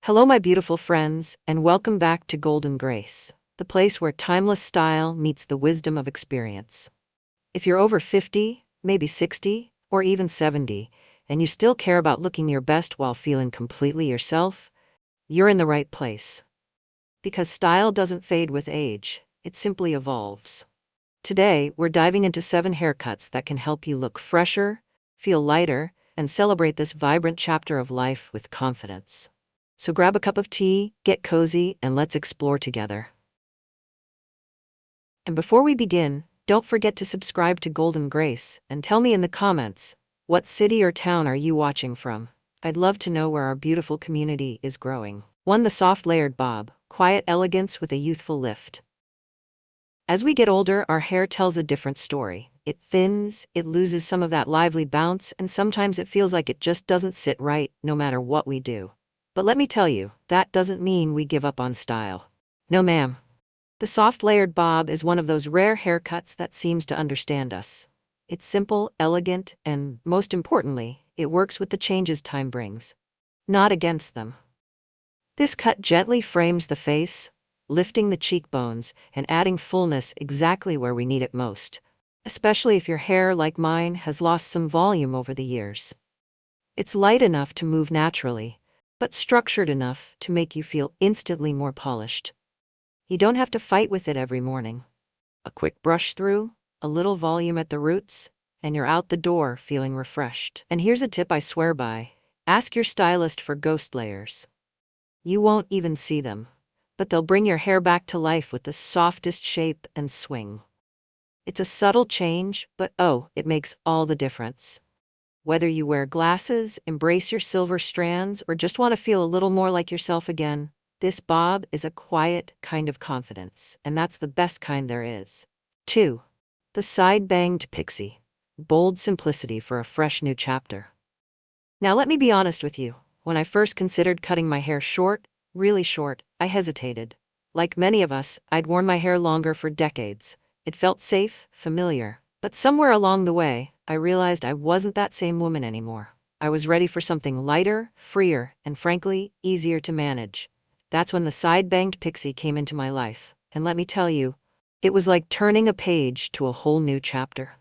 Hello, my beautiful friends, and welcome back to Golden Grace, the place where timeless style meets the wisdom of experience. If you're over 50, maybe 60, or even 70, and you still care about looking your best while feeling completely yourself, you're in the right place. Because style doesn't fade with age, it simply evolves. Today, we're diving into 7 haircuts that can help you look fresher, feel lighter, and celebrate this vibrant chapter of life with confidence. So grab a cup of tea, get cozy, and let's explore together. And before we begin, don't forget to subscribe to Golden Grace and tell me in the comments, what city or town are you watching from? I'd love to know where our beautiful community is growing. 1. The soft layered bob, quiet elegance with a youthful lift. As we get older, our hair tells a different story. It thins, it loses some of that lively bounce, and sometimes it feels like it just doesn't sit right, no matter what we do. But let me tell you, that doesn't mean we give up on style. No ma'am. The soft layered bob is one of those rare haircuts that seems to understand us. It's simple, elegant, and, most importantly, it works with the changes time brings, not against them. This cut gently frames the face, lifting the cheekbones and adding fullness exactly where we need it most, especially if your hair, like mine, has lost some volume over the years. It's light enough to move naturally, but structured enough to make you feel instantly more polished. You don't have to fight with it every morning. A quick brush through, a little volume at the roots, and you're out the door feeling refreshed. And here's a tip I swear by: ask your stylist for ghost layers. You won't even see them, but they'll bring your hair back to life with the softest shape and swing. It's a subtle change, but it makes all the difference. Whether you wear glasses, embrace your silver strands, or just want to feel a little more like yourself again, this bob is a quiet kind of confidence, and that's the best kind there is. 2. The sidebanged pixie. Bold simplicity for a fresh new chapter. Now let me be honest with you. When I first considered cutting my hair short, really short, I hesitated. Like many of us, I'd worn my hair longer for decades. It felt safe, familiar. But somewhere along the way, I realized I wasn't that same woman anymore. I was ready for something lighter, freer, and frankly, easier to manage. That's when the side-banged pixie came into my life. And let me tell you, it was like turning a page to a whole new chapter.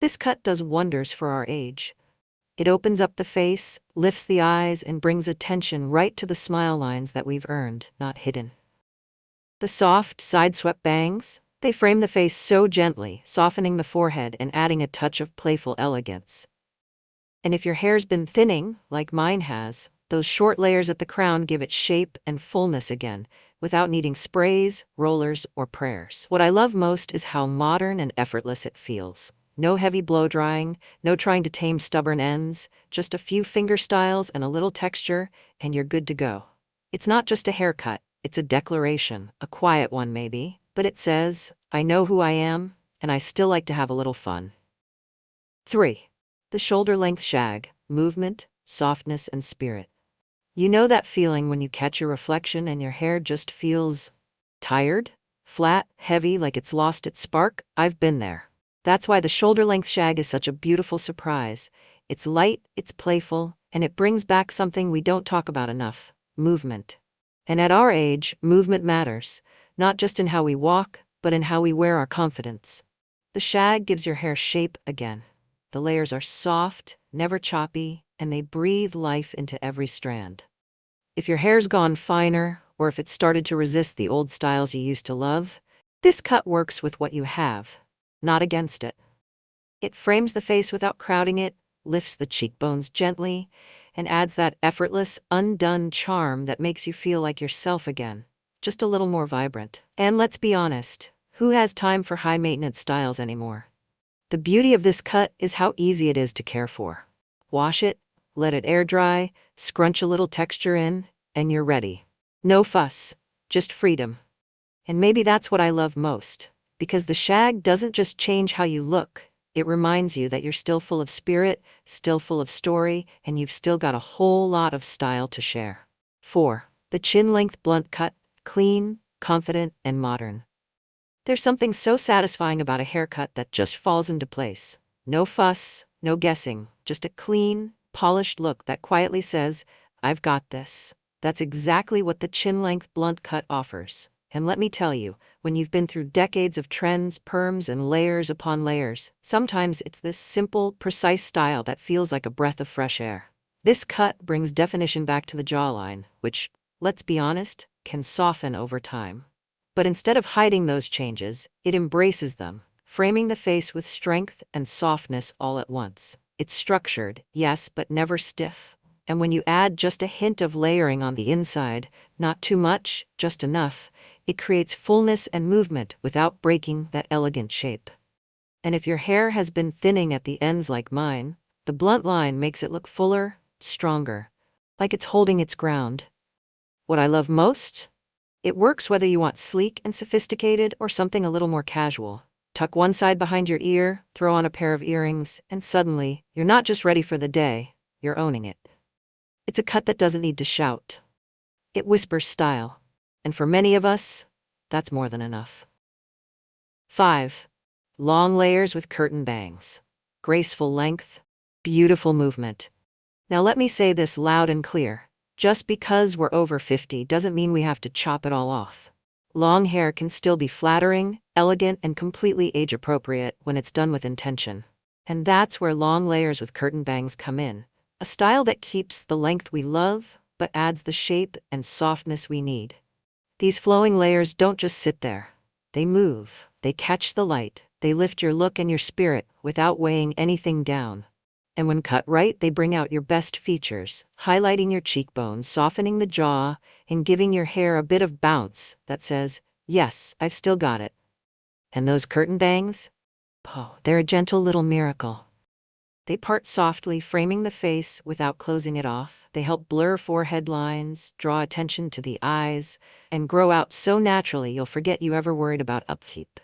This cut does wonders for our age. It opens up the face, lifts the eyes, and brings attention right to the smile lines that we've earned, not hidden. The soft, side-swept bangs, they frame the face so gently, softening the forehead and adding a touch of playful elegance. And if your hair's been thinning, like mine has, those short layers at the crown give it shape and fullness again, without needing sprays, rollers, or prayers. What I love most is how modern and effortless it feels. No heavy blow drying, no trying to tame stubborn ends, just a few finger styles and a little texture, and you're good to go. It's not just a haircut, it's a declaration, a quiet one maybe, but it says, I know who I am, and I still like to have a little fun. 3. The shoulder-length shag. Movement, softness, and spirit. You know that feeling when you catch your reflection and your hair just feels tired, flat, heavy, like it's lost its spark? I've been there. That's why the shoulder-length shag is such a beautiful surprise. It's light, it's playful, and it brings back something we don't talk about enough: movement. And at our age, movement matters, not just in how we walk, but in how we wear our confidence. The shag gives your hair shape again. The layers are soft, never choppy, and they breathe life into every strand. If your hair's gone finer, or if it's started to resist the old styles you used to love, this cut works with what you have, not against it. It frames the face without crowding it, lifts the cheekbones gently, and adds that effortless, undone charm that makes you feel like yourself again, just a little more vibrant. And let's be honest, who has time for high-maintenance styles anymore? The beauty of this cut is how easy it is to care for. Wash it, let it air dry, scrunch a little texture in, and you're ready. No fuss, just freedom. And maybe that's what I love most, because the shag doesn't just change how you look, it reminds you that you're still full of spirit, still full of story, and you've still got a whole lot of style to share. 4. The chin-length blunt cut. Clean, confident, and modern. There's something so satisfying about a haircut that just falls into place. No fuss, no guessing, just a clean, polished look that quietly says, I've got this. That's exactly what the chin-length blunt cut offers. And let me tell you, when you've been through decades of trends, perms, and layers upon layers, sometimes it's this simple, precise style that feels like a breath of fresh air. This cut brings definition back to the jawline, which, let's be honest, can soften over time. But instead of hiding those changes, it embraces them, framing the face with strength and softness all at once. It's structured, yes, but never stiff. And when you add just a hint of layering on the inside, not too much, just enough, it creates fullness and movement without breaking that elegant shape. And if your hair has been thinning at the ends like mine, the blunt line makes it look fuller, stronger, like it's holding its ground. What I love most? It works whether you want sleek and sophisticated or something a little more casual. Tuck one side behind your ear, throw on a pair of earrings, and suddenly, you're not just ready for the day, you're owning it. It's a cut that doesn't need to shout. It whispers style. And for many of us, that's more than enough. 5. Long layers with curtain bangs. Graceful length, beautiful movement. Now let me say this loud and clear. Just because we're over 50 doesn't mean we have to chop it all off. Long hair can still be flattering, elegant, and completely age-appropriate when it's done with intention. And that's where long layers with curtain bangs come in. A style that keeps the length we love, but adds the shape and softness we need. These flowing layers don't just sit there. They move, they catch the light, they lift your look and your spirit without weighing anything down. And when cut right, they bring out your best features, highlighting your cheekbones, softening the jaw, and giving your hair a bit of bounce that says, yes, I've still got it. And those curtain bangs? Oh, they're a gentle little miracle. They part softly, framing the face without closing it off. They help blur forehead lines, draw attention to the eyes, and grow out so naturally you'll forget you ever worried about upkeep.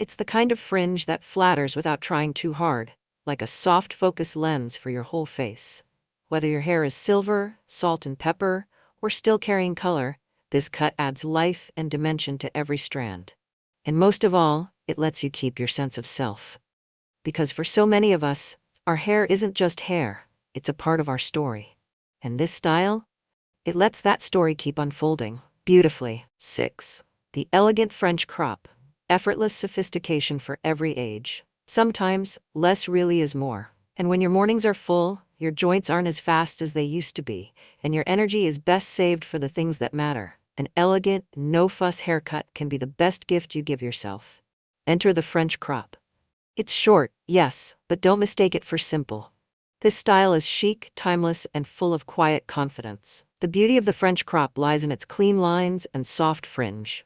It's the kind of fringe that flatters without trying too hard, like a soft focus lens for your whole face. Whether your hair is silver, salt and pepper, or still carrying color, this cut adds life and dimension to every strand. And most of all, it lets you keep your sense of self. Because for so many of us, our hair isn't just hair, it's a part of our story. And this style? It lets that story keep unfolding beautifully. 6. The elegant French crop. Effortless sophistication for every age. Sometimes, less really is more. And when your mornings are full, your joints aren't as fast as they used to be, and your energy is best saved for the things that matter. An elegant, no-fuss haircut can be the best gift you give yourself. Enter the French crop. It's short, yes, but don't mistake it for simple. This style is chic, timeless, and full of quiet confidence. The beauty of the French crop lies in its clean lines and soft fringe.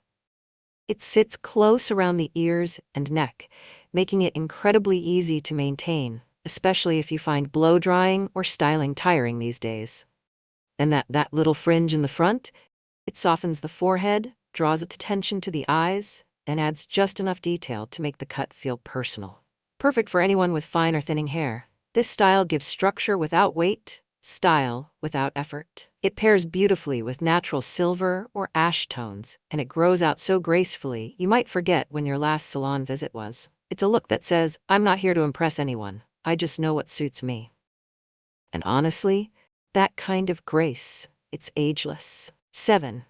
It sits close around the ears and neck, making it incredibly easy to maintain, especially if you find blow-drying or styling tiring these days. And that little fringe in the front, it softens the forehead, draws attention to the eyes, and adds just enough detail to make the cut feel personal. Perfect for anyone with fine or thinning hair. This style gives structure without weight, style without effort. It pairs beautifully with natural silver or ash tones, and it grows out so gracefully you might forget when your last salon visit was. It's a look that says, I'm not here to impress anyone, I just know what suits me. And honestly, that kind of grace, it's ageless. 7.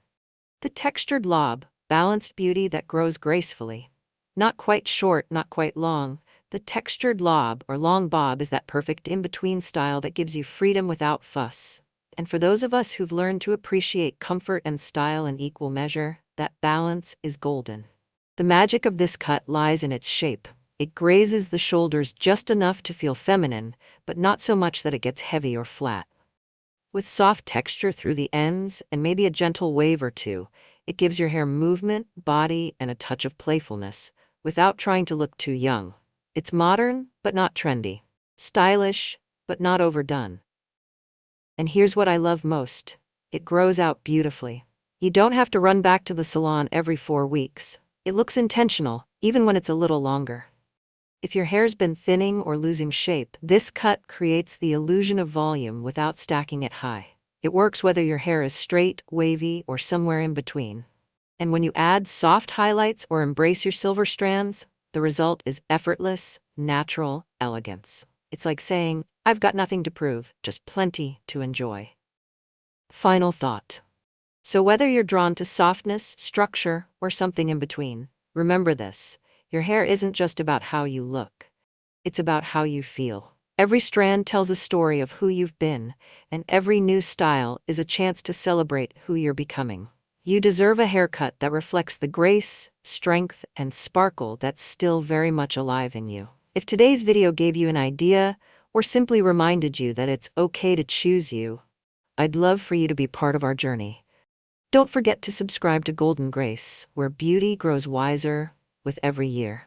The textured lob, balanced beauty that grows gracefully. Not quite short, not quite long. The textured lob or long bob is that perfect in-between style that gives you freedom without fuss. And for those of us who've learned to appreciate comfort and style in equal measure, that balance is golden. The magic of this cut lies in its shape. It grazes the shoulders just enough to feel feminine, but not so much that it gets heavy or flat. With soft texture through the ends and maybe a gentle wave or two, it gives your hair movement, body, and a touch of playfulness, without trying to look too young. It's modern, but not trendy. Stylish, but not overdone. And here's what I love most. It grows out beautifully. You don't have to run back to the salon every 4 weeks. It looks intentional, even when it's a little longer. If your hair's been thinning or losing shape, this cut creates the illusion of volume without stacking it high. It works whether your hair is straight, wavy, or somewhere in between. And when you add soft highlights or embrace your silver strands, the result is effortless, natural elegance. It's like saying, I've got nothing to prove, just plenty to enjoy. Final thought. So whether you're drawn to softness, structure, or something in between, remember this: your hair isn't just about how you look. It's about how you feel. Every strand tells a story of who you've been, and every new style is a chance to celebrate who you're becoming. You deserve a haircut that reflects the grace, strength, and sparkle that's still very much alive in you. If today's video gave you an idea, or simply reminded you that it's okay to choose you, I'd love for you to be part of our journey. Don't forget to subscribe to Golden Grace, where beauty grows wiser with every year.